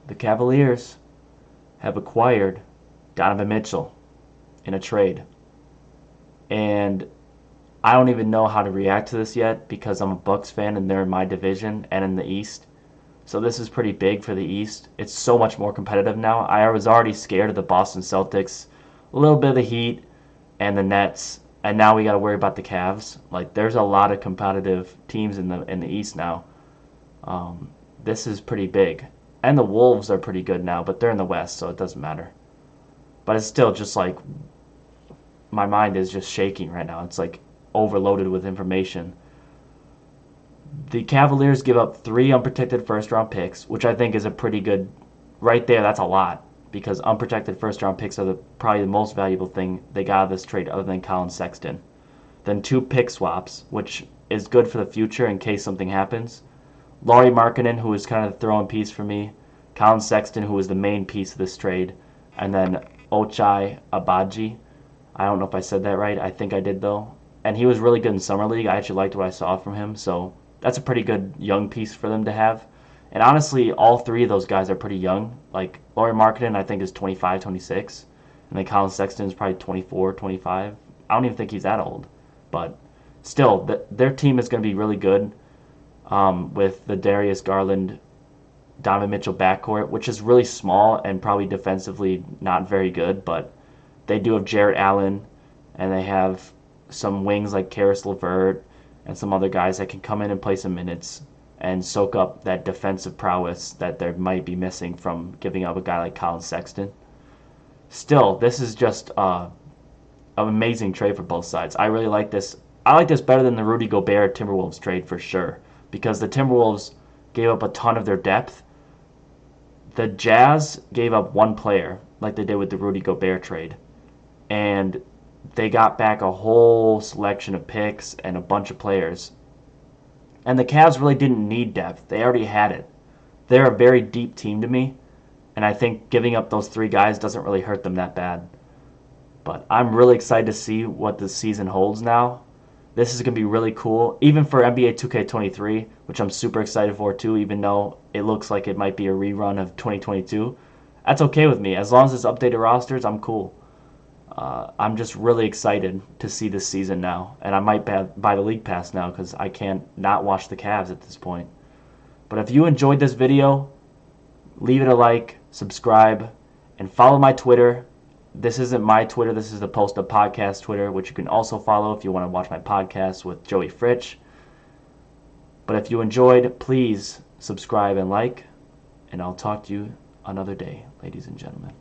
the Cavaliers have acquired Donovan Mitchell in a trade. And I don't even know how to react to this yet because I'm a Bucks fan and they're in my division and in the East. So this is pretty big for the East. It's so much more competitive now. I was already scared of the Boston Celtics, a little bit of the Heat, and the Nets, and now we got to worry about the Cavs. Like there's a lot of competitive teams in the East now. This is pretty big, and the Wolves are pretty good now, but they're in the West, so it doesn't matter. But it's still just like my mind is just shaking right now. It's like overloaded with information. The Cavaliers give up 3 unprotected first round picks, which I think is a pretty good, right there, that's a lot. Because unprotected first round picks are probably the most valuable thing they got out of this trade other than Colin Sexton. Then 2 pick swaps, which is good for the future in case something happens. Lauri Markkanen, who is kind of the throwing piece for me. Colin Sexton, who was the main piece of this trade. And then Ochai Agbaji. I don't know if I said that right. I think I did, though. And he was really good in Summer League. I actually liked what I saw from him. So that's a pretty good young piece for them to have. And honestly, all 3 of those guys are pretty young. Like, Lauri Markkanen, I think, is 25, 26. And then Colin Sexton is probably 24, 25. I don't even think he's that old. But still, their team is going to be really good with the Darius Garland, Donovan Mitchell backcourt, which is really small and probably defensively not very good. But they do have Jarrett Allen, and they have some wings like Karis LeVert and some other guys that can come in and play some minutes and soak up that defensive prowess that they might be missing from giving up a guy like Colin Sexton. Still, this is just an amazing trade for both sides. I really like this. I like this better than the Rudy Gobert Timberwolves trade for sure because the Timberwolves gave up a ton of their depth. The Jazz gave up 1 player like they did with the Rudy Gobert trade. And they got back a whole selection of picks and a bunch of players. And the Cavs really didn't need depth. They already had it. They're a very deep team to me, and I think giving up those 3 guys doesn't really hurt them that bad. But I'm really excited to see what the season holds now. This is going to be really cool, even for NBA 2K23, which I'm super excited for too, even though it looks like it might be a rerun of 2022. That's okay with me. As long as it's updated rosters, I'm cool. I'm just really excited to see this season now. And I might buy the League Pass now because I can't not watch the Cavs at this point. But if you enjoyed this video, leave it a like, subscribe, and follow my Twitter. This isn't my Twitter. This is the Post Up Podcast Twitter, which you can also follow if you want to watch my podcast with Joey Fritsch. But if you enjoyed, please subscribe and like. And I'll talk to you another day, ladies and gentlemen.